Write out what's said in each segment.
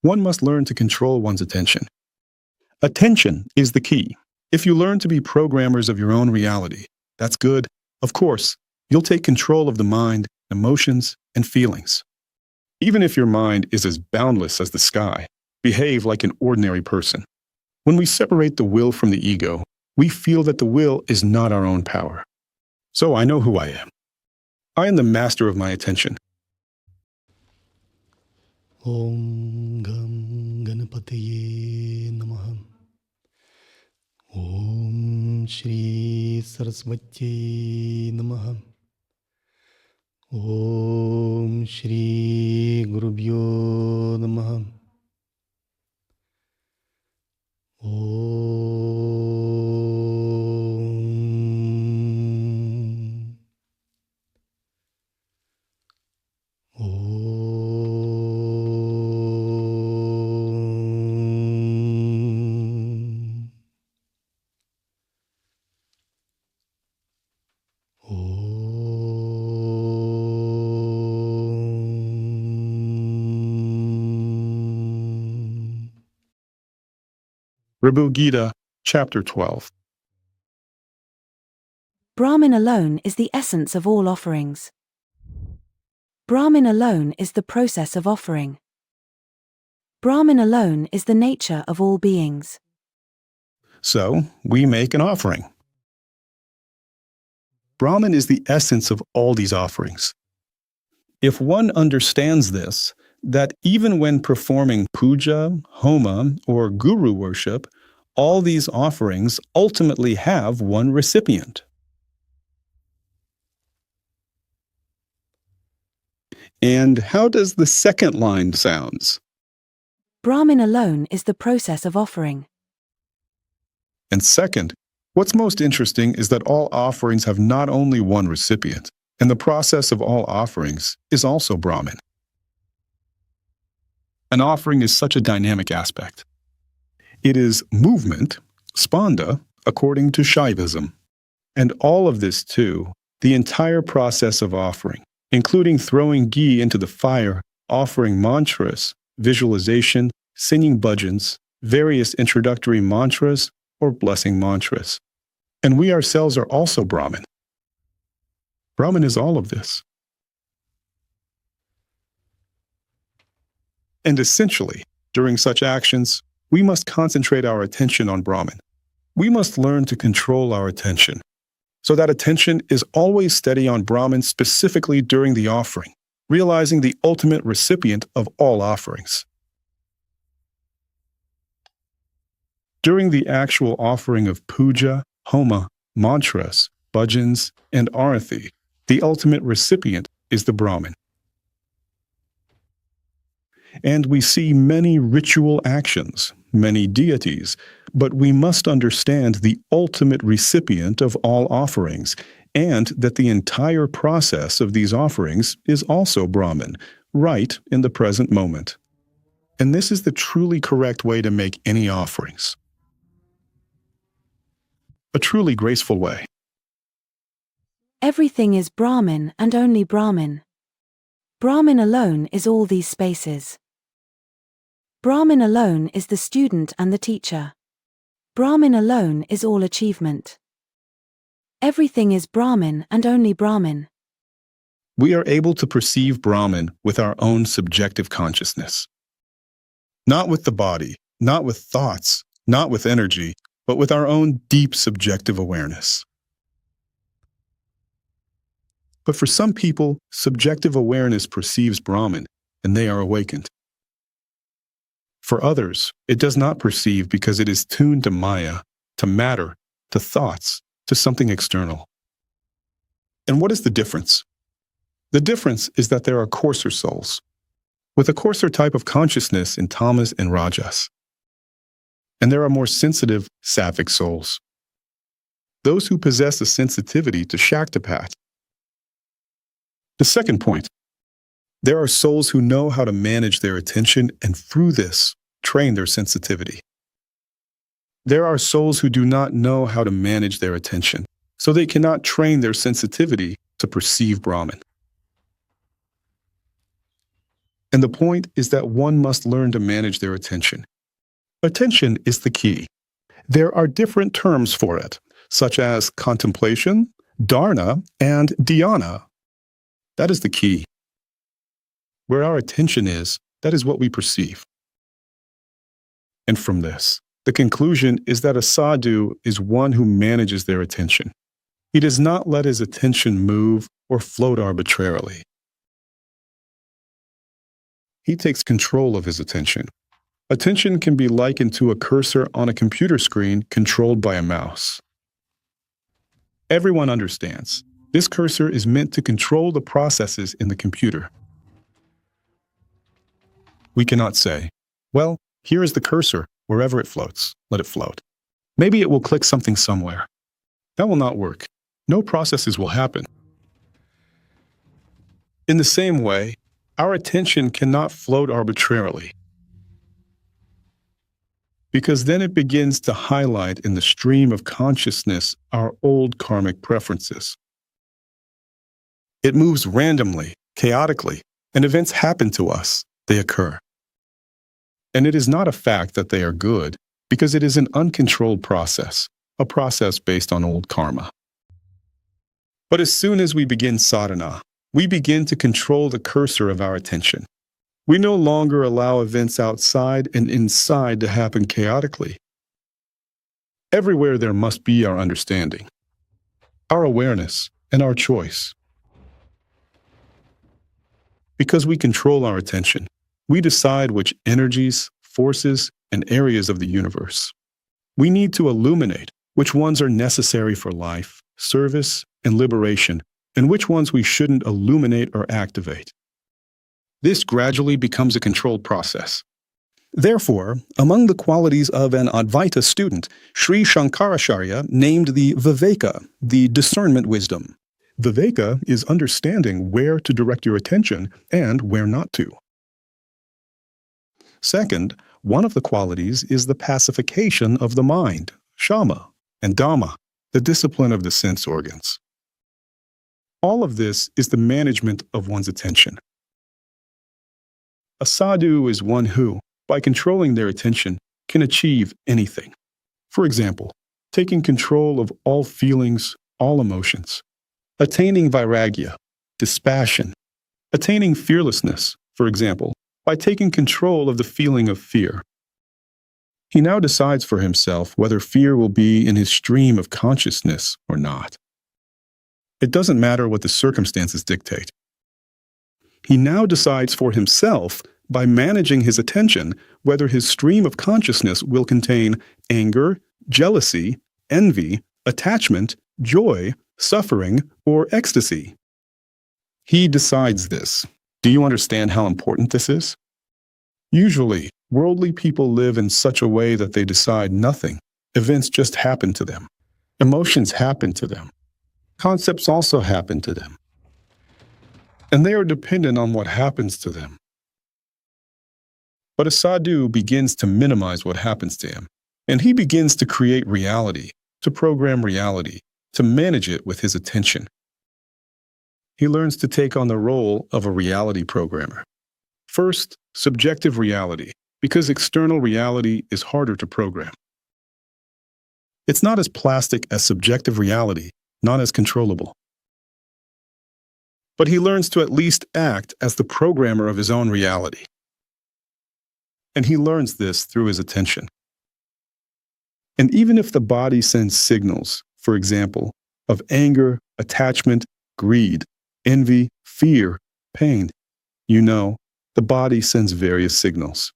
one must learn to control one's attention. Attention is the key. If you learn to be programmers of your own reality, that's good. Of course, you'll take control of the mind, emotions, and feelings. Even if your mind is as boundless as the sky, behave like an ordinary person. When we separate the will from the ego, we feel that the will is not our own power. So I know who I am. I am the master of my attention. Om Gam Ganapataye Namaha. Om Shri Saraswati Namaha. Om Shri Gurubhyo Namaha. Ribhu Gita, Chapter 12. Brahman alone is the essence of all offerings. Brahman alone is the process of offering. Brahman alone is the nature of all beings. So, we make an offering. Brahman is the essence of all these offerings. If one understands this, that even when performing puja, homa, or guru worship, all these offerings ultimately have one recipient. And how does the second line sound? Brahman alone is the process of offering. And second, what's most interesting is that all offerings have not only one recipient, and the process of all offerings is also Brahman. An offering is such a dynamic aspect. It is movement, spanda, according to Shaivism. And all of this too, the entire process of offering, including throwing ghee into the fire, offering mantras, visualization, singing bhajans, various introductory mantras, or blessing mantras. And we ourselves are also Brahman. Brahman is all of this. And essentially, during such actions, we must concentrate our attention on Brahman. We must learn to control our attention, so that attention is always steady on Brahman specifically during the offering, realizing the ultimate recipient of all offerings. During the actual offering of puja, homa, mantras, bhajans, and arati, the ultimate recipient is the Brahman. And we see many ritual actions, many deities, but we must understand the ultimate recipient of all offerings, and that the entire process of these offerings is also Brahman, right in the present moment. And this is the truly correct way to make any offerings. A truly graceful way. Everything is Brahman and only Brahman. Brahman alone is all these spaces. Brahman alone is the student and the teacher. Brahman alone is all achievement. Everything is Brahman and only Brahman. We are able to perceive Brahman with our own subjective consciousness. Not with the body, not with thoughts, not with energy, but with our own deep subjective awareness. But for some people, subjective awareness perceives Brahman, and they are awakened. For others, it does not perceive because it is tuned to Maya, to matter, to thoughts, to something external. And what is the difference? The difference is that there are coarser souls, with a coarser type of consciousness in tamas and rajas. And there are more sensitive, sattvic souls. Those who possess a sensitivity to Shaktipat. The second point, there are souls who know how to manage their attention and through this, train their sensitivity. There are souls who do not know how to manage their attention, so they cannot train their sensitivity to perceive Brahman. And the point is that one must learn to manage their attention. Attention is the key. There are different terms for it, such as contemplation, dharana, and dhyana. That is the key. Where our attention is, that is what we perceive. And from this, the conclusion is that a sadhu is one who manages their attention. He does not let his attention move or float arbitrarily. He takes control of his attention. Attention can be likened to a cursor on a computer screen controlled by a mouse. Everyone understands. This cursor is meant to control the processes in the computer. We cannot say, well, here is the cursor, wherever it floats, let it float. Maybe it will click something somewhere. That will not work. No processes will happen. In the same way, our attention cannot float arbitrarily, because then it begins to highlight in the stream of consciousness our old karmic preferences. It moves randomly, chaotically, and events happen to us. They occur. And it is not a fact that they are good, because it is an uncontrolled process, a process based on old karma. But as soon as we begin sadhana, we begin to control the cursor of our attention. We no longer allow events outside and inside to happen chaotically. Everywhere there must be our understanding, our awareness, and our choice. Because we control our attention, we decide which energies, forces, and areas of the universe we need to illuminate, which ones are necessary for life, service, and liberation, and which ones we shouldn't illuminate or activate. This gradually becomes a controlled process. Therefore, among the qualities of an Advaita student, Sri Shankaracharya named the Viveka, the discernment wisdom. Viveka is understanding where to direct your attention and where not to. Second, one of the qualities is the pacification of the mind, shama, and dhamma, the discipline of the sense organs. All of this is the management of one's attention. A sadhu is one who, by controlling their attention, can achieve anything. For example, taking control of all feelings, all emotions, attaining vairagya, dispassion, attaining fearlessness, for example, by taking control of the feeling of fear. He now decides for himself whether fear will be in his stream of consciousness or not. It doesn't matter what the circumstances dictate. He now decides for himself, by managing his attention, whether his stream of consciousness will contain anger, jealousy, envy, attachment, joy, suffering, or ecstasy. He decides this. Do you understand how important this is? Usually, worldly people live in such a way that they decide nothing. Events just happen to them. Emotions happen to them. Concepts also happen to them. And they are dependent on what happens to them. But a sadhu begins to minimize what happens to him, and he begins to create reality, to program reality, to manage it with his attention. He learns to take on the role of a reality programmer. First, subjective reality, because external reality is harder to program. It's not as plastic as subjective reality, not as controllable. But he learns to at least act as the programmer of his own reality. And he learns this through his attention. And even if the body sends signals, for example, of anger, attachment, greed, envy, fear, pain, you know, the body sends various signals.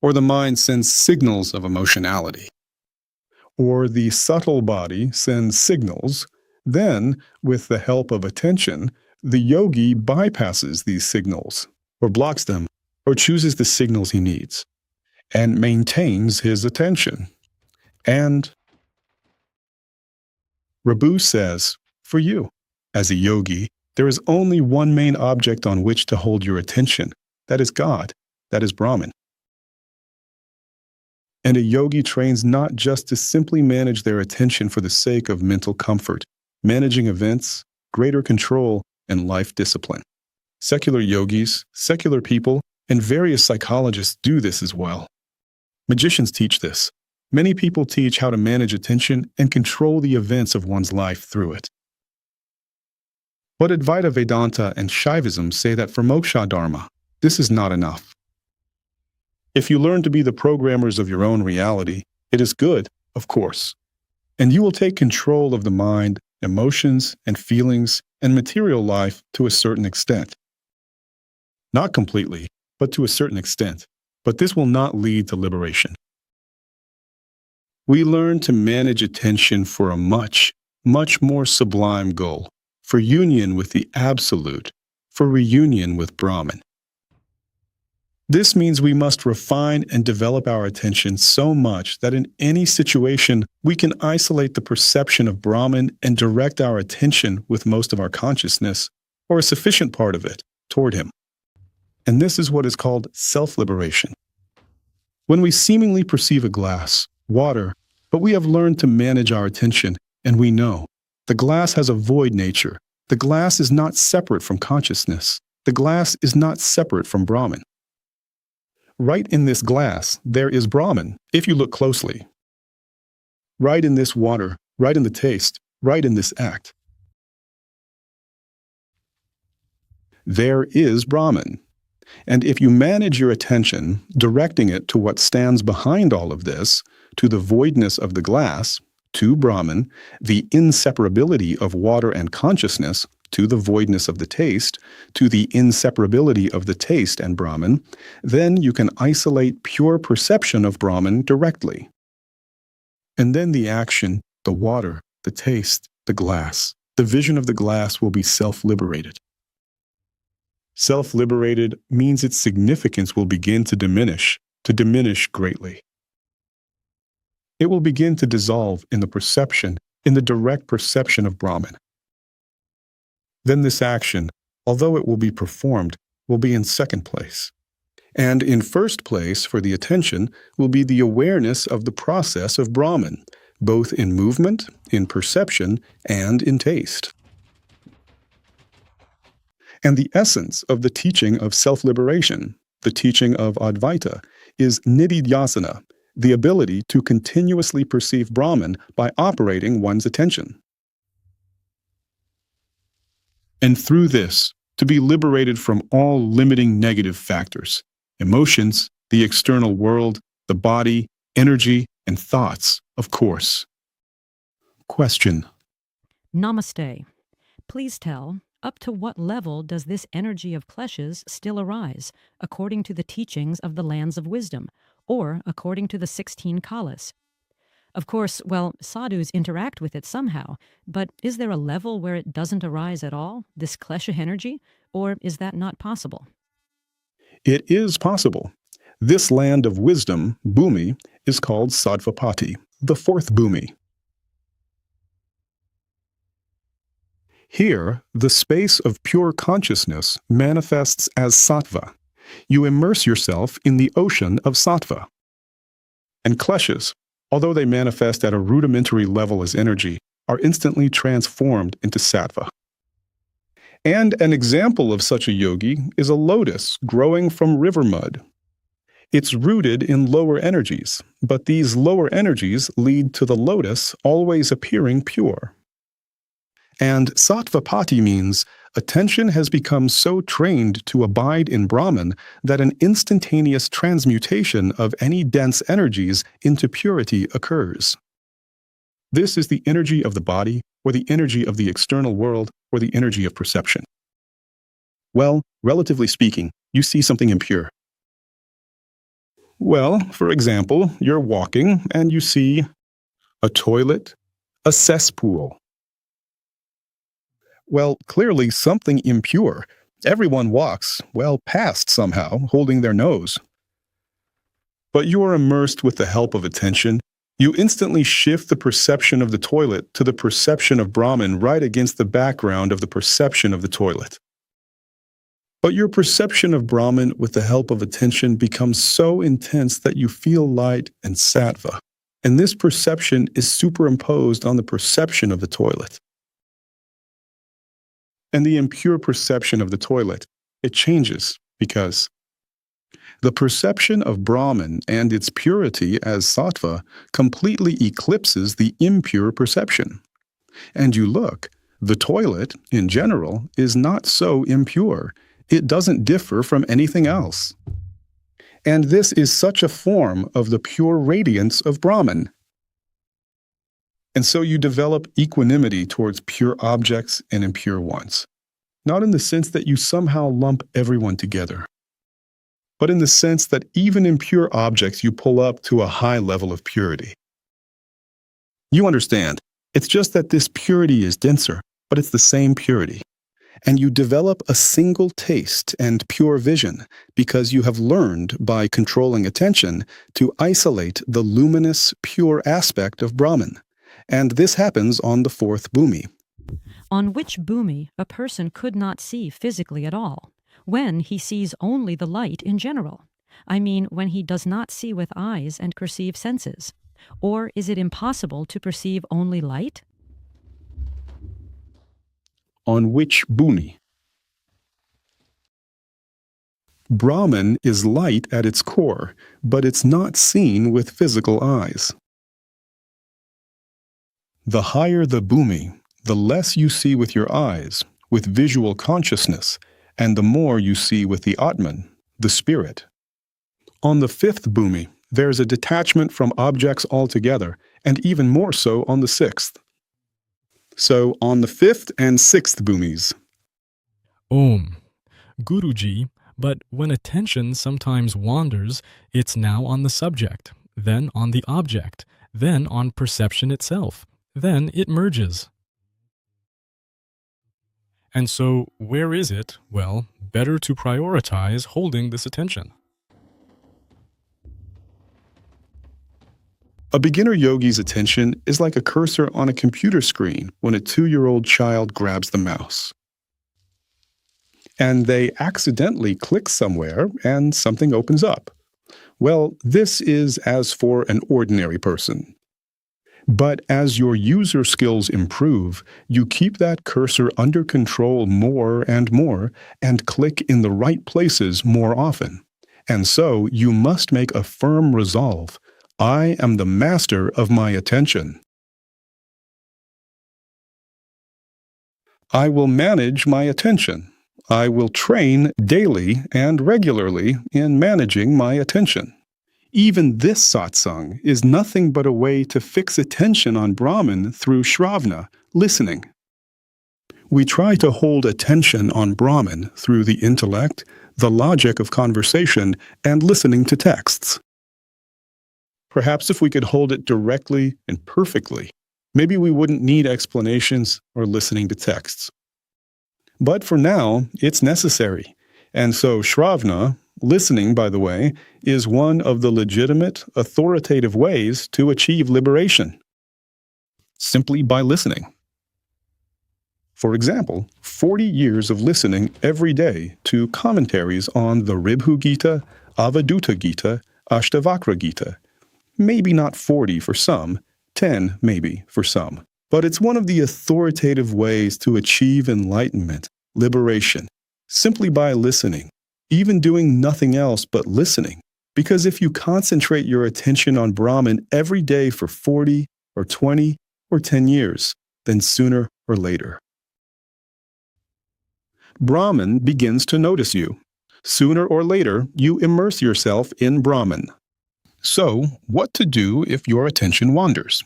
Or the mind sends signals of emotionality. Or the subtle body sends signals. Then, with the help of attention, the yogi bypasses these signals, or blocks them, or chooses the signals he needs, and maintains his attention. And Ribhu says, for you, as a yogi, there is only one main object on which to hold your attention. That is God. That is Brahman. And a yogi trains not just to simply manage their attention for the sake of mental comfort, managing events, greater control, and life discipline. Secular yogis, secular people, and various psychologists do this as well. Magicians teach this. Many people teach how to manage attention and control the events of one's life through it. But Advaita Vedanta and Shaivism say that for moksha dharma, this is not enough. If you learn to be the programmers of your own reality, it is good, of course, and you will take control of the mind, emotions, and feelings, and material life to a certain extent. Not completely, but to a certain extent. But this will not lead to liberation. We learn to manage attention for a much, much more sublime goal, for union with the Absolute, for reunion with Brahman. This means we must refine and develop our attention so much that in any situation we can isolate the perception of Brahman and direct our attention with most of our consciousness, or a sufficient part of it, toward him. And this is what is called self-liberation. When we seemingly perceive a glass, water, but we have learned to manage our attention, and we know the glass has a void nature. The glass is not separate from consciousness. The glass is not separate from Brahman. Right in this glass, there is Brahman, if you look closely. Right in this water, right in the taste, right in this act. There is Brahman. And if you manage your attention, directing it to what stands behind all of this, to the voidness of the glass, to Brahman, the inseparability of water and consciousness, to the voidness of the taste, to the inseparability of the taste and Brahman, then you can isolate pure perception of Brahman directly. And then the action, the water, the taste, the glass, the vision of the glass will be self-liberated. Self-liberated means its significance will begin to diminish greatly. It will begin to dissolve in the perception, in the direct perception of Brahman. Then this action, although it will be performed, will be in second place. And in first place for the attention will be the awareness of the process of Brahman, both in movement, in perception, and in taste. And the essence of the teaching of self-liberation, the teaching of Advaita, is Nididhyasana, the ability to continuously perceive Brahman by operating one's attention. And through this, to be liberated from all limiting negative factors, emotions, the external world, the body, energy, and thoughts, of course. Question. Namaste. Please tell, up to what level does this energy of kleshas still arise, according to the teachings of the lands of wisdom, or according to the 16 kalas? Of course, well, sadhus interact with it somehow, but is there a level where it doesn't arise at all, this klesha energy, or is that not possible? It is possible. This land of wisdom, Bhumi, is called sattvapatti, the fourth Bhumi. Here, the space of pure consciousness manifests as sattva. You immerse yourself in the ocean of sattva. And kleshas, although they manifest at a rudimentary level as energy, are instantly transformed into sattva. And an example of such a yogi is a lotus growing from river mud. It's rooted in lower energies, but these lower energies lead to the lotus always appearing pure. And sattvapatti means attention has become so trained to abide in Brahman that an instantaneous transmutation of any dense energies into purity occurs. This is the energy of the body, or the energy of the external world, or the energy of perception. Well, relatively speaking, you see something impure. Well, for example, you're walking and you see a toilet, a cesspool. Well, clearly something impure. Everyone walks, well, past somehow, holding their nose. But you are immersed with the help of attention. You instantly shift the perception of the toilet to the perception of Brahman right against the background of the perception of the toilet. But your perception of Brahman with the help of attention becomes so intense that you feel light and sattva. And this perception is superimposed on the perception of the toilet. And the impure perception of the toilet, it changes because The perception of Brahman and its purity as sattva completely eclipses the impure perception. And you look, the toilet, in general, is not so impure. It doesn't differ from anything else. And this is such a form of the pure radiance of Brahman. And so you develop equanimity towards pure objects and impure ones, not in the sense that you somehow lump everyone together, but in the sense that even impure objects you pull up to a high level of purity. You understand, it's just that this purity is denser, but it's the same purity. And you develop a single taste and pure vision because you have learned by controlling attention to isolate the luminous, pure aspect of Brahman. And this happens on the fourth Bhumi. On which Bhumi a person could not see physically at all, when he sees only the light in general. I mean, when he does not see with eyes and perceive senses. Or is it impossible to perceive only light? On which Bhumi? Brahman is light at its core, but it's not seen with physical eyes. The higher the Bhumi, the less you see with your eyes, with visual consciousness, and the more you see with the Atman, the spirit. On the fifth Bhumi, there's a detachment from objects altogether, and even more so on the sixth. So on the fifth and sixth Bhumis. Om. Guruji, but when attention sometimes wanders, it's now on the subject, then on the object, then on perception itself. Then it merges. And so, where is it? Well, better to prioritize holding this attention. A beginner yogi's attention is like a cursor on a computer screen when a 2-year-old child grabs the mouse. And they accidentally click somewhere and something opens up. Well, this is as for an ordinary person. But as your user skills improve, you keep that cursor under control more and click in the right places more often. And so you must make a firm resolve. I am the master of my attention. I will manage my attention. I will train daily and regularly in managing my attention. Even this satsang is nothing but a way to fix attention on Brahman through Shravana, listening. We try to hold attention on Brahman through the intellect, the logic of conversation, and listening to texts. Perhaps if we could hold it directly and perfectly, maybe we wouldn't need explanations or listening to texts. But for now, it's necessary. And so Shravana, listening, by the way, is one of the legitimate, authoritative ways to achieve liberation. Simply by listening. For example, 40 years of listening every day to commentaries on the Ribhu Gita, Avadhuta Gita, Ashtavakra Gita. Maybe not 40 for some, 10 maybe for some. But it's one of the authoritative ways to achieve enlightenment, liberation, simply by listening, even doing nothing else but listening. Because if you concentrate your attention on Brahman every day for 40 or 20 or 10 years, then sooner or later, Brahman begins to notice you. Sooner or later, you immerse yourself in Brahman. So, what to do if your attention wanders?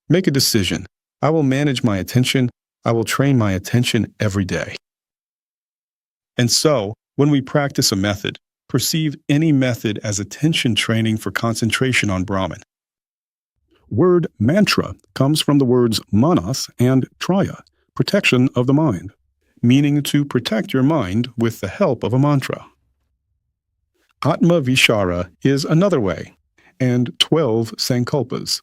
Make a decision. I will manage my attention. I will train my attention every day. And so, when we practice a method, perceive any method as attention training for concentration on Brahman. Word mantra comes from the words manas and traya, protection of the mind, meaning to protect your mind with the help of a mantra. Atma Vichara is another way, and 12 Sankalpas.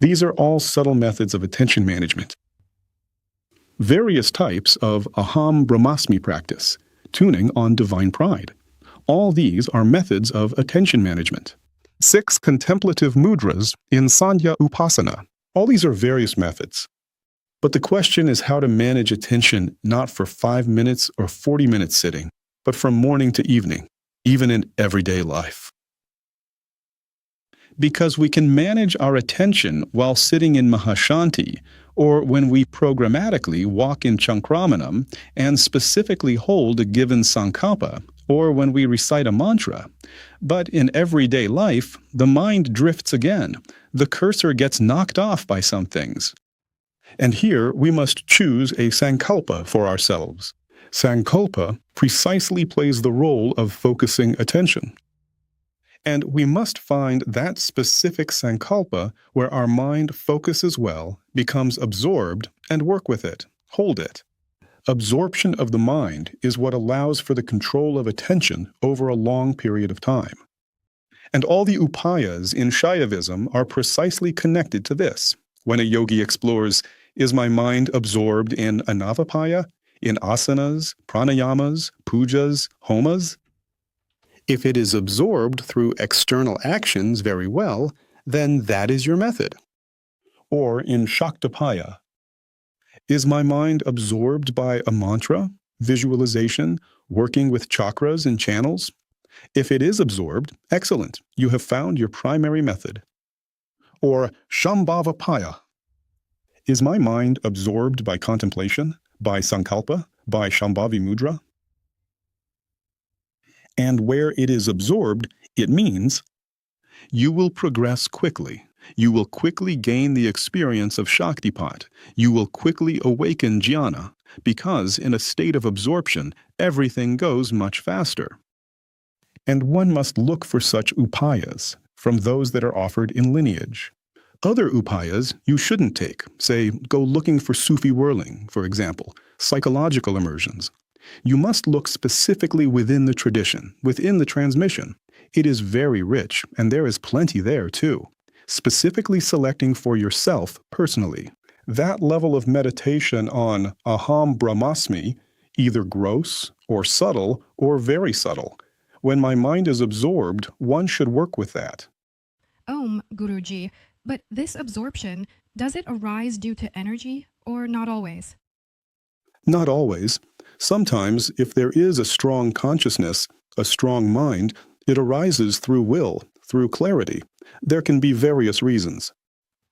These are all subtle methods of attention management. Various types of Aham Brahmasmi practice, tuning on divine pride. All these are methods of attention management. 6 contemplative mudras in Sandhya Upasana. All these are various methods. But the question is how to manage attention not for 5 minutes or 40 minutes sitting, but from morning to evening. even in everyday life. Because we can manage our attention while sitting in Mahashanti, or when we programmatically walk in Chankramanam and specifically hold a given Sankalpa, or when we recite a mantra. But in everyday life, the mind drifts again. The cursor gets knocked off by some things. And here we must choose a Sankalpa for ourselves. Sankalpa precisely plays the role of focusing attention. And we must find that specific Sankalpa where our mind focuses well, becomes absorbed, and work with it, hold it. Absorption of the mind is what allows for the control of attention over a long period of time. And all the upayas in Shaivism are precisely connected to this. When a yogi explores, is my mind absorbed in anavapaya, in asanas, pranayamas, pujas, homas? If it is absorbed through external actions very well, then that is your method. Or in Shaktapaya, is my mind absorbed by a mantra, visualization, working with chakras and channels? If it is absorbed, excellent, you have found your primary method. Or Shambhavapaya, is my mind absorbed by contemplation, by Sankalpa, by Shambhavi Mudra? And where it is absorbed, it means you will progress quickly. You will quickly gain the experience of Shaktipat. You will quickly awaken jnana, because in a state of absorption, everything goes much faster. And one must look for such upayas from those that are offered in lineage. Other upayas you shouldn't take. Say, go looking for Sufi whirling, for example, psychological immersions. You must look specifically within the tradition, within the transmission. It is very rich, and there is plenty there too. Specifically selecting for yourself personally. That level of meditation on aham brahmasmi, either gross or subtle or very subtle. When my mind is absorbed, one should work with that. Guruji, but this absorption, does it arise due to energy or not always? Not always. Sometimes, if there is a strong consciousness, a strong mind, it arises through will, through clarity. There can be various reasons.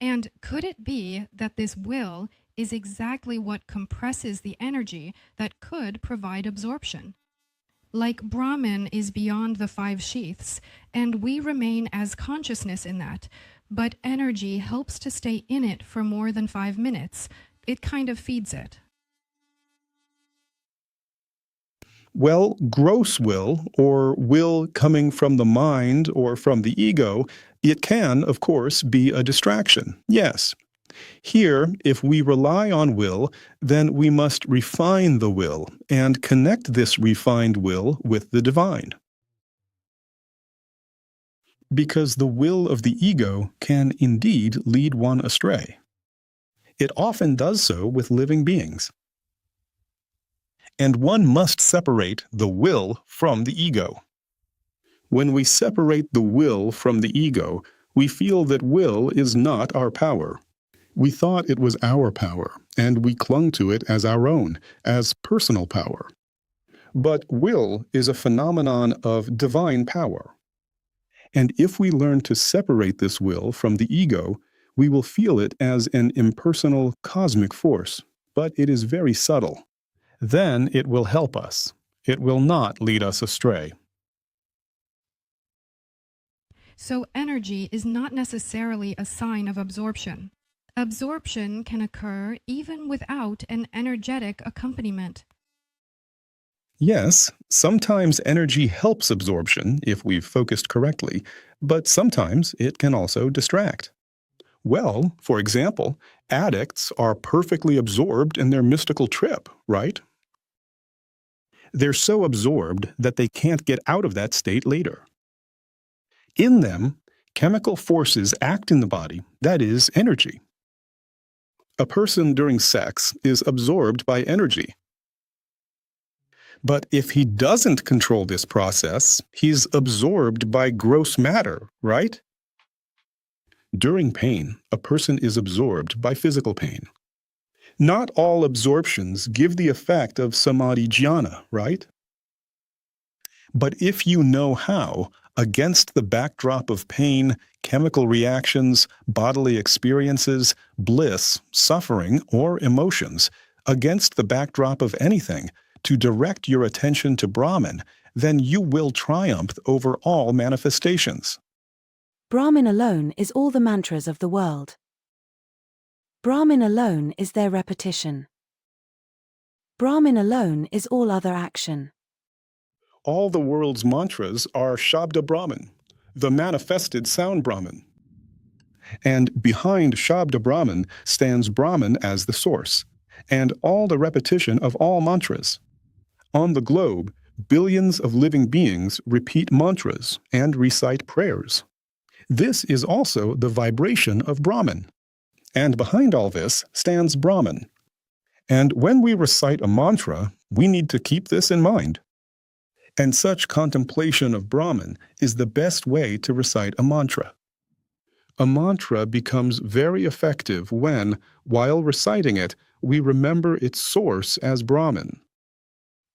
And could it be that this will is exactly what compresses the energy that could provide absorption? Like Brahman is beyond the 5 sheaths, and we remain as consciousness in that, but energy helps to stay in it for more than 5 minutes. It kind of feeds it. Well, gross will, or will coming from the mind or from the ego, it can, of course, be a distraction, yes. Here, if we rely on will, then we must refine the will and connect this refined will with the divine. Because the will of the ego can indeed lead one astray. It often does so with living beings. And one must separate the will from the ego. When we separate the will from the ego, we feel that will is not our power. We thought it was our power, and we clung to it as our own, as personal power. But will is a phenomenon of divine power. And if we learn to separate this will from the ego, we will feel it as an impersonal cosmic force, but it is very subtle. Then it will help us. It will not lead us astray. So energy is not necessarily a sign of absorption. Absorption can occur even without an energetic accompaniment. Yes, sometimes energy helps absorption if we've focused correctly, but sometimes it can also distract. Well, for example, addicts are perfectly absorbed in their mystical trip, right? They're so absorbed that they can't get out of that state later. In them, chemical forces act in the body, that is, energy. A person during sex is absorbed by energy. But if he doesn't control this process, he's absorbed by gross matter, right? During pain, a person is absorbed by physical pain. Not all absorptions give the effect of samadhi jnana, right? But if you know how, against the backdrop of pain, chemical reactions, bodily experiences, bliss, suffering, or emotions, against the backdrop of anything, to direct your attention to Brahman, then you will triumph over all manifestations. Brahman alone is all the mantras of the world. Brahman alone is their repetition. Brahman alone is all other action. All the world's mantras are Shabda Brahman, the manifested sound Brahman. And behind Shabda Brahman stands Brahman as the source, and all the repetition of all mantras. On the globe, billions of living beings repeat mantras and recite prayers. This is also the vibration of Brahman. And behind all this stands Brahman. And when we recite a mantra, we need to keep this in mind. And such contemplation of Brahman is the best way to recite a mantra. A mantra becomes very effective when, while reciting it, we remember its source as Brahman.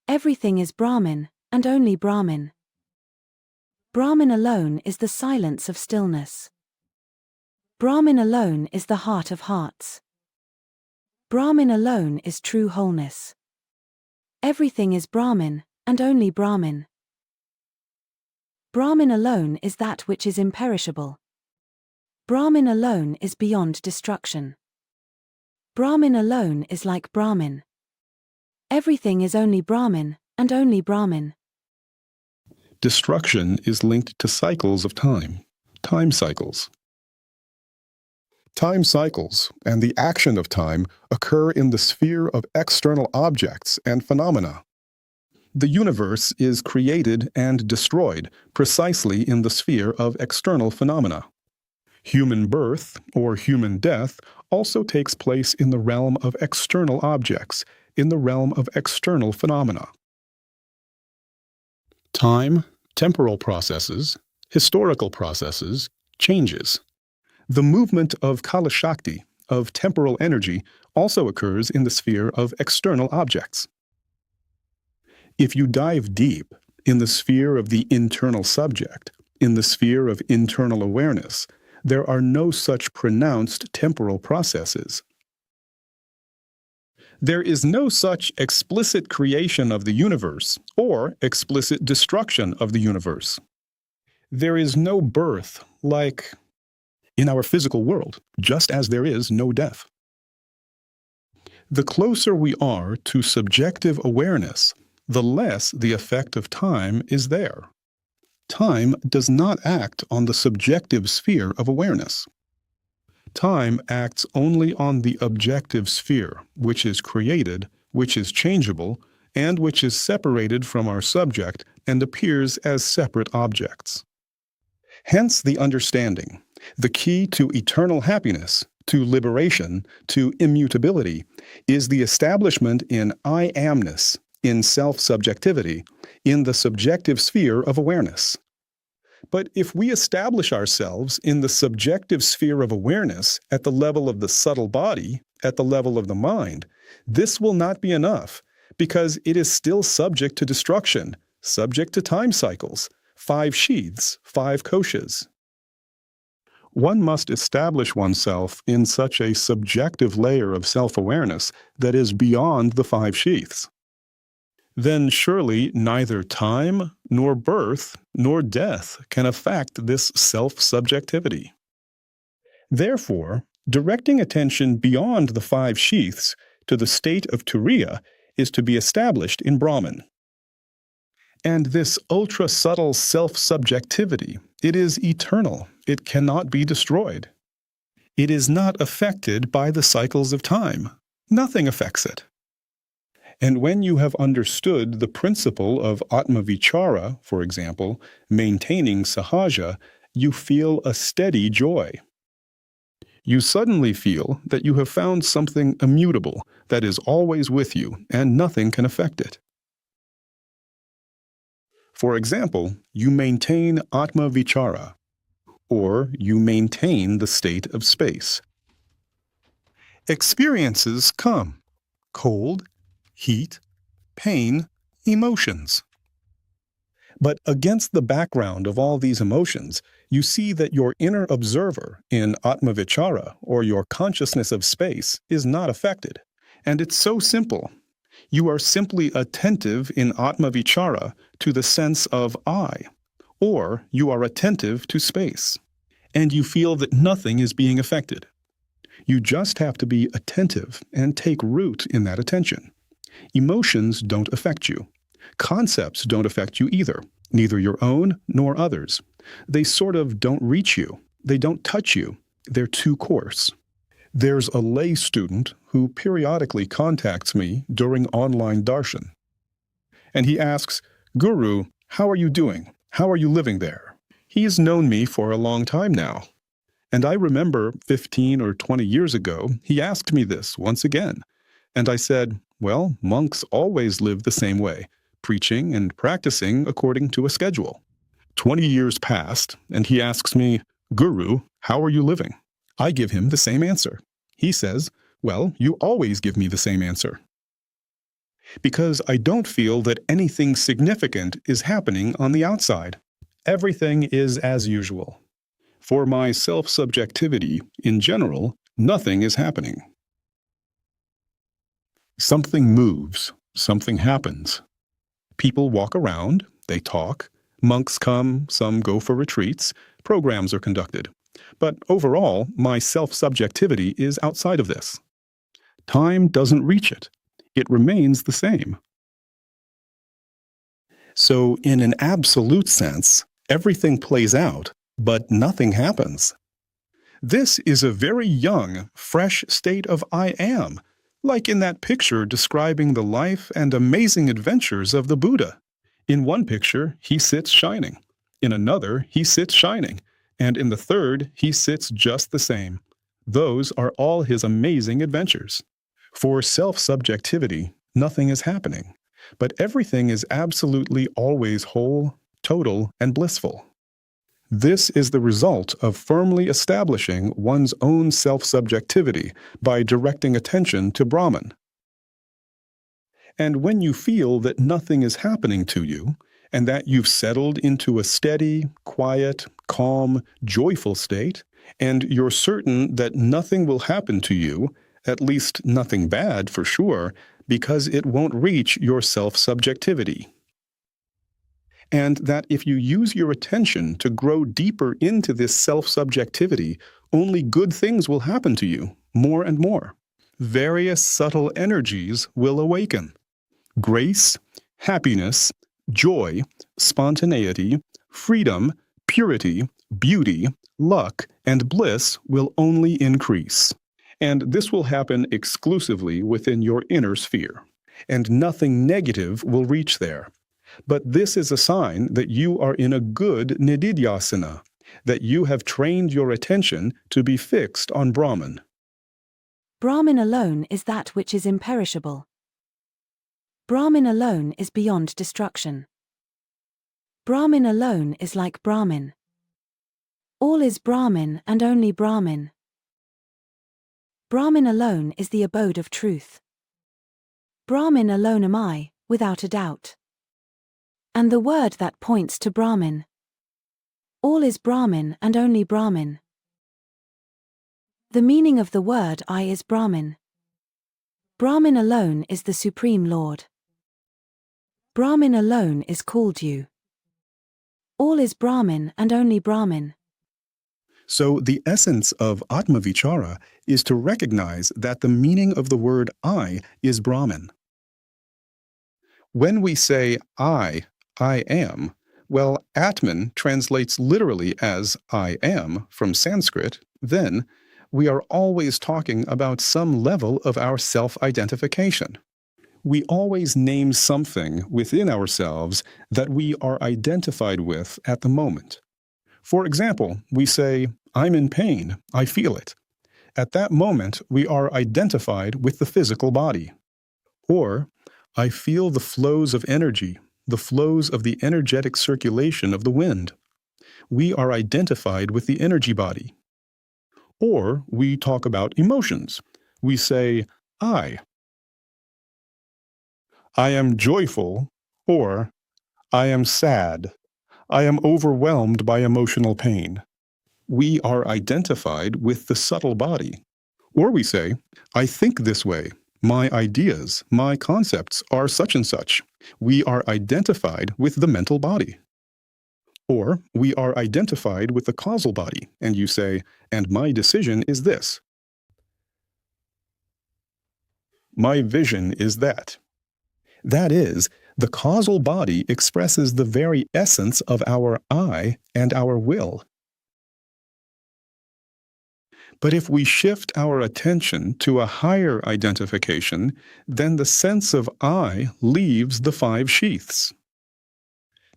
Everything is Brahman, and only Brahman. Brahman alone is the silence of stillness. Brahman alone is the heart of hearts. Brahman alone is true wholeness. Everything is Brahman, and only Brahman. Brahman alone is that which is imperishable. Brahman alone is beyond destruction. Brahman alone is like Brahman. Everything is only Brahman, and only Brahman. Destruction is linked to cycles of time cycles. Time cycles and the action of time occur in the sphere of external objects and phenomena. The universe is created and destroyed precisely in the sphere of external phenomena. Human birth or human death also takes place in the realm of external objects, in the realm of external phenomena. Time, temporal processes, historical processes, changes. The movement of Kala Shakti, of temporal energy, also occurs in the sphere of external objects. If you dive deep in the sphere of the internal subject, in the sphere of internal awareness, there are no such pronounced temporal processes. There is no such explicit creation of the universe or explicit destruction of the universe. There is no birth like in our physical world, just as there is no death. The closer we are to subjective awareness, the less the effect of time is there. Time does not act on the subjective sphere of awareness. Time acts only on the objective sphere, which is created, which is changeable, and which is separated from our subject and appears as separate objects. Hence the understanding, the key to eternal happiness, to liberation, to immutability, is the establishment in I amness, in self-subjectivity, in the subjective sphere of awareness. But if we establish ourselves in the subjective sphere of awareness at the level of the subtle body, at the level of the mind, this will not be enough, because it is still subject to destruction, subject to time cycles, 5 sheaths, 5 koshas. One must establish oneself in such a subjective layer of self-awareness that is beyond the 5 sheaths. Then surely neither time, nor birth, nor death can affect this self-subjectivity. Therefore, directing attention beyond the 5 sheaths to the state of Turiya is to be established in Brahman. And this ultra-subtle self-subjectivity, it is eternal. It cannot be destroyed. It is not affected by the cycles of time. Nothing affects it. And when you have understood the principle of Atma-vichara, for example, maintaining Sahaja, you feel a steady joy. You suddenly feel that you have found something immutable that is always with you and nothing can affect it. For example, you maintain Atma-vichara, or you maintain the state of space. Experiences come: cold, heat, pain, emotions. But against the background of all these emotions, you see that your inner observer in Atmavichara, or your consciousness of space, is not affected. And it's so simple. You are simply attentive in Atmavichara to the sense of I, or you are attentive to space, and you feel that nothing is being affected. You just have to be attentive and take root in that attention. Emotions don't affect you. Concepts don't affect you either, neither your own nor others. They sort of don't reach you. They don't touch you. They're too coarse. There's a lay student who periodically contacts me during online darshan. And he asks, "Guru, how are you doing? How are you living there?" He's known me for a long time now. And I remember 15 or 20 years ago, he asked me this once again. And I said, well, monks always live the same way, preaching and practicing according to a schedule. 20 years passed, and he asks me, "Guru, how are you living?" I give him the same answer. He says, "Well, you always give me the same answer." Because I don't feel that anything significant is happening on the outside. Everything is as usual. For my self-subjectivity, in general, nothing is happening. Something moves, something happens. People walk around, they talk, monks come, some go for retreats, programs are conducted. But overall, my self-subjectivity is outside of this. Time doesn't reach it. It remains the same. So, in an absolute sense, everything plays out, but nothing happens. This is a very young, fresh state of I am, like in that picture describing the life and amazing adventures of the Buddha. In one picture, he sits shining. In another, he sits shining. And in the third, he sits just the same. Those are all his amazing adventures. For self-subjectivity, nothing is happening, but everything is absolutely always whole, total, and blissful. This is the result of firmly establishing one's own self-subjectivity by directing attention to Brahman. And when you feel that nothing is happening to you, and that you've settled into a steady, quiet, calm, joyful state, and you're certain that nothing will happen to you, at least nothing bad for sure, because it won't reach your self-subjectivity. And that if you use your attention to grow deeper into this self-subjectivity, only good things will happen to you, more and more. Various subtle energies will awaken. Grace, happiness, joy, spontaneity, freedom, purity, beauty, luck, and bliss will only increase. And this will happen exclusively within your inner sphere. And nothing negative will reach there. But this is a sign that you are in a good Nididhyasana, that you have trained your attention to be fixed on Brahman. Brahman alone is that which is imperishable. Brahman alone is beyond destruction. Brahman alone is like Brahman. All is Brahman and only Brahman. Brahman alone is the abode of truth. Brahman alone am I, without a doubt. And the word that points to Brahman. All is Brahman and only Brahman. The meaning of the word I is Brahman. Brahman alone is the Supreme Lord. Brahman alone is called you. All is Brahman and only Brahman. So the essence of Atmavichara is to recognize that the meaning of the word I is Brahman. When we say I am, well, Atman translates literally as I am from Sanskrit, then we are always talking about some level of our self-identification. We always name something within ourselves that we are identified with at the moment. For example, we say, I'm in pain, I feel it. At that moment, we are identified with the physical body. Or, I feel the flows of energy, the flows of the energetic circulation of the wind. We are identified with the energy body. Or, we talk about emotions. We say, I am joyful, or I am sad. I am overwhelmed by emotional pain. We are identified with the subtle body. Or we say, I think this way. My ideas, my concepts are such and such. We are identified with the mental body. Or we are identified with the causal body, and you say, and my decision is this. My vision is that. That is, the causal body expresses the very essence of our I and our will. But if we shift our attention to a higher identification, then the sense of I leaves the 5 sheaths.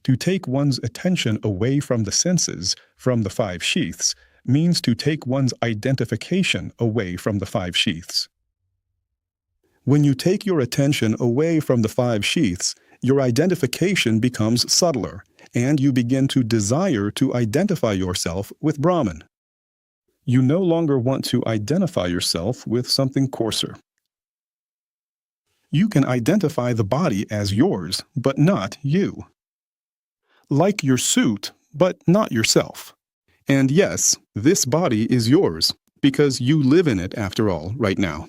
To take one's attention away from the senses, from the 5 sheaths, means to take one's identification away from the 5 sheaths. When you take your attention away from the 5 sheaths, your identification becomes subtler, and you begin to desire to identify yourself with Brahman. You no longer want to identify yourself with something coarser. You can identify the body as yours, but not you. Like your suit, but not yourself. And yes, this body is yours, because you live in it after all, right now.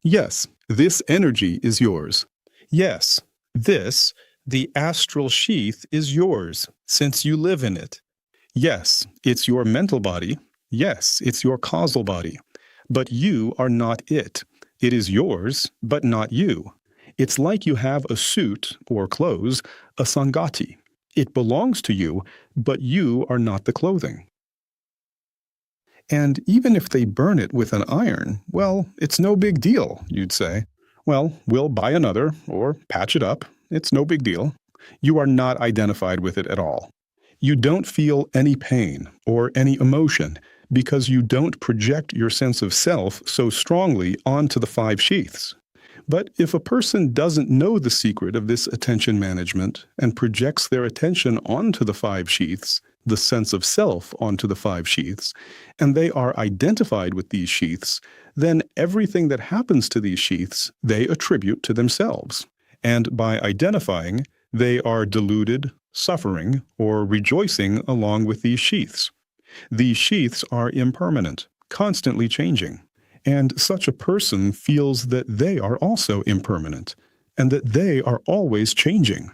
Yes, this energy is yours. Yes, this, the astral sheath, is yours, since you live in it. Yes, it's your mental body. Yes, it's your causal body. But you are not it. It is yours, but not you. It's like you have a suit, or clothes, a sangati. It belongs to you, but you are not the clothing. And even if they burn it with an iron, well, it's no big deal, you'd say. Well, we'll buy another, or patch it up. It's no big deal. You are not identified with it at all. You don't feel any pain or any emotion because you don't project your sense of self so strongly onto the 5 sheaths. But if a person doesn't know the secret of this attention management and projects their attention onto the 5 sheaths, the sense of self onto the 5 sheaths, and they are identified with these sheaths, then everything that happens to these sheaths they attribute to themselves. And by identifying, they are deluded, suffering, or rejoicing along with these sheaths. These sheaths are impermanent, constantly changing. And such a person feels that they are also impermanent, and that they are always changing.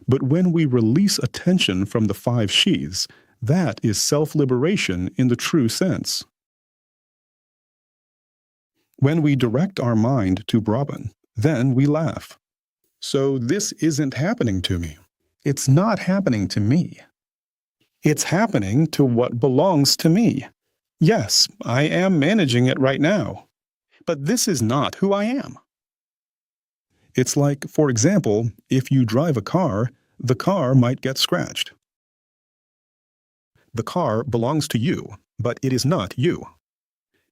But when we release attention from the 5 sheaths, that is self-liberation in the true sense. When we direct our mind to Brahman, then we laugh. So this isn't happening to me. It's not happening to me. It's happening to what belongs to me. Yes, I am managing it right now, but this is not who I am. It's like, for example, if you drive a car, the car might get scratched. The car belongs to you, but it is not you.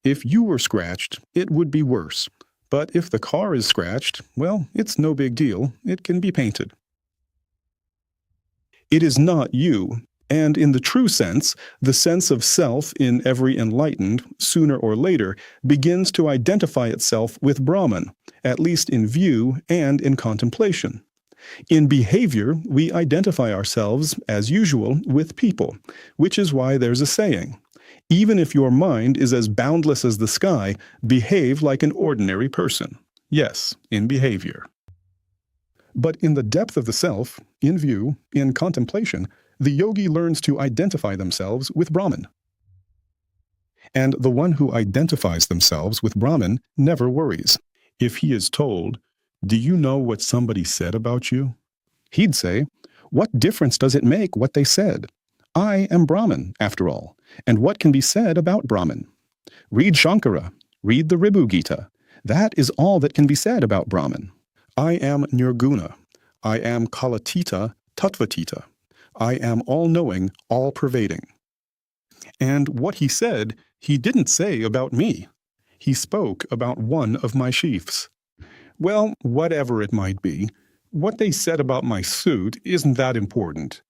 If you were scratched, it would be worse. But if the car is scratched, well, it's no big deal. It can be painted. It is not you. And in the true sense, the sense of self in every enlightened, sooner or later, begins to identify itself with Brahman, at least in view and in contemplation. In behavior, we identify ourselves, as usual, with people, which is why there's a saying, even if your mind is as boundless as the sky, behave like an ordinary person. Yes, in behavior. But in the depth of the self, in view, in contemplation, the yogi learns to identify themselves with Brahman. And the one who identifies themselves with Brahman never worries. If he is told, "Do you know what somebody said about you?" he'd say, "What difference does it make what they said? I am Brahman, after all, and what can be said about Brahman? Read Shankara, read the Ribhu Gita. That is all that can be said about Brahman. I am Nirguna. I am Kalatita, Tattvatita. I am all-knowing, all-pervading." And what he said, he didn't say about me. He spoke about one of my sheaths. Well, whatever it might be, what they said about my suit isn't that important.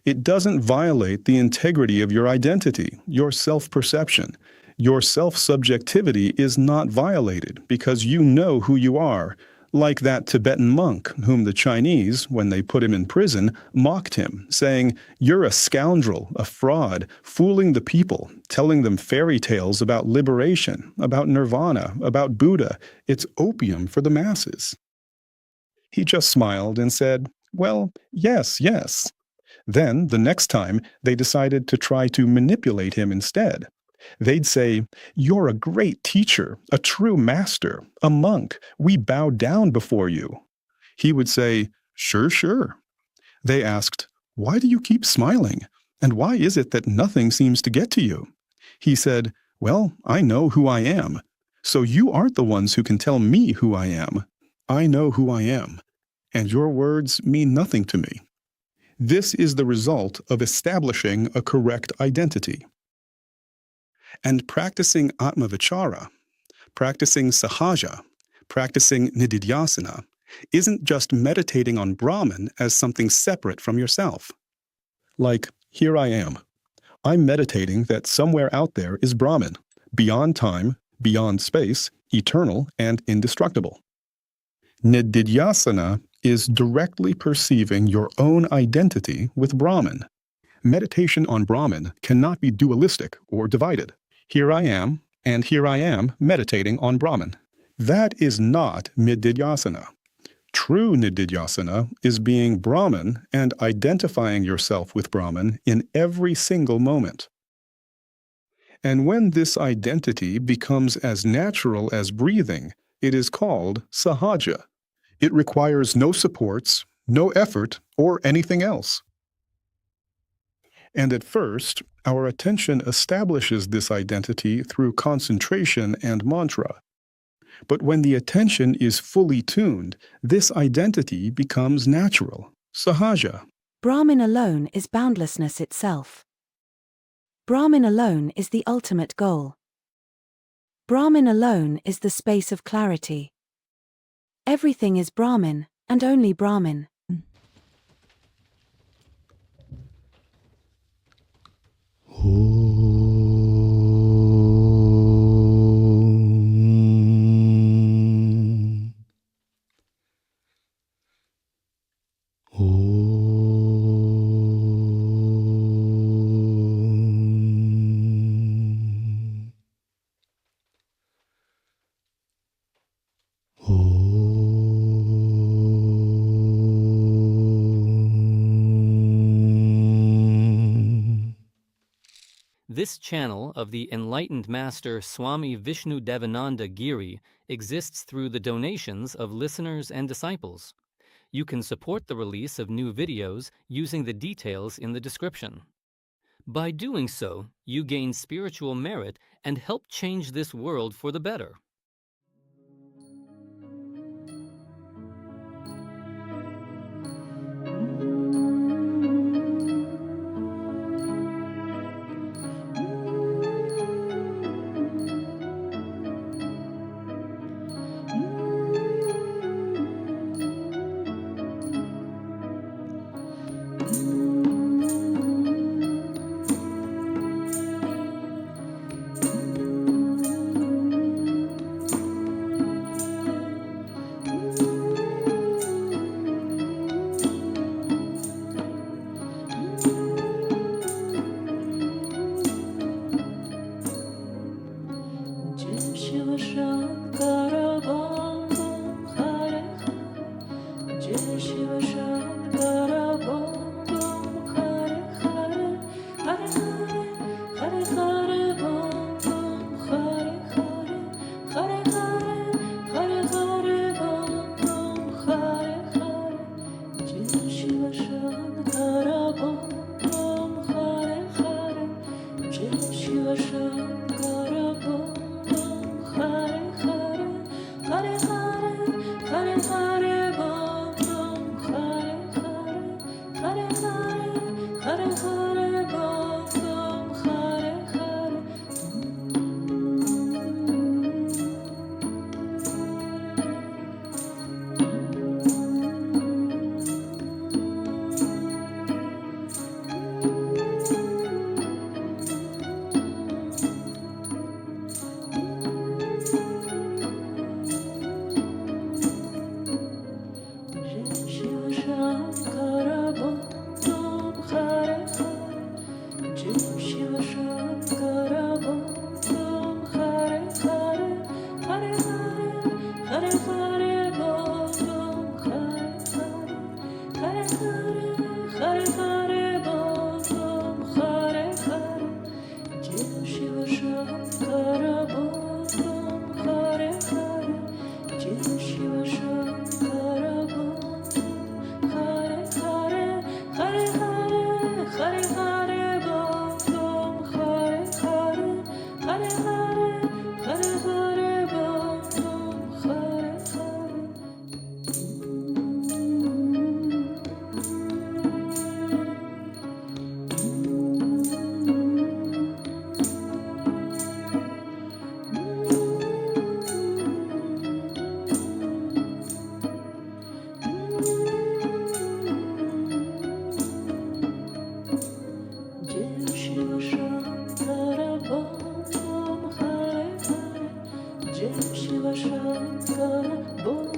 It doesn't violate the integrity of your identity, your self-perception. Your self-subjectivity is not violated because you know who you are, Like that Tibetan monk whom the Chinese, when they put him in prison, mocked him, saying, "You're a scoundrel, a fraud, fooling the people, telling them fairy tales about liberation, about nirvana, about Buddha. It's opium for the masses." He just smiled and said, "Well, yes, yes." Then, the next time, they decided to try to manipulate him instead. They'd say, "You're a great teacher, a true master, a monk. We bow down before you." He would say, "Sure, sure." They asked, "Why do you keep smiling? And why is it that nothing seems to get to you?" He said, "Well, I know who I am. So you aren't the ones who can tell me who I am. I know who I am. And your words mean nothing to me." This is the result of establishing a correct identity. And practicing Atmavichara, practicing Sahaja, practicing Nididhyasana, isn't just meditating on Brahman as something separate from yourself. Like, here I am. I'm meditating that somewhere out there is Brahman, beyond time, beyond space, eternal and indestructible. Nididhyasana is directly perceiving your own identity with Brahman. Meditation on Brahman cannot be dualistic or divided. Here I am, and here I am meditating on Brahman. That is not Nididhyasana. True Nididhyasana is being Brahman and identifying yourself with Brahman in every single moment. And when this identity becomes as natural as breathing, it is called Sahaja. It requires no supports, no effort, or anything else. And at first, our attention establishes this identity through concentration and mantra. But when the attention is fully tuned, this identity becomes natural, Sahaja. Brahman alone is boundlessness itself. Brahman alone is the ultimate goal. Brahman alone is the space of clarity. Everything is Brahman, and only Brahman. This channel of the enlightened master Swami Vishnudevananda Giri exists through the donations of listeners and disciples. You can support the release of new videos using the details in the description. By doing so, you gain spiritual merit and help change this world for the better. Shankara Bom Bom Hare Hare Jai Shiva Shankara Bom Bom Hare Hare Hare Hare Hare Hare Bom Bom Hare Hare Hare Hare Hare Hare Bom Bom Hare Hare Jai Shiva Shankara Bom Bom Hare Hare Jai Shiva Shankara Bom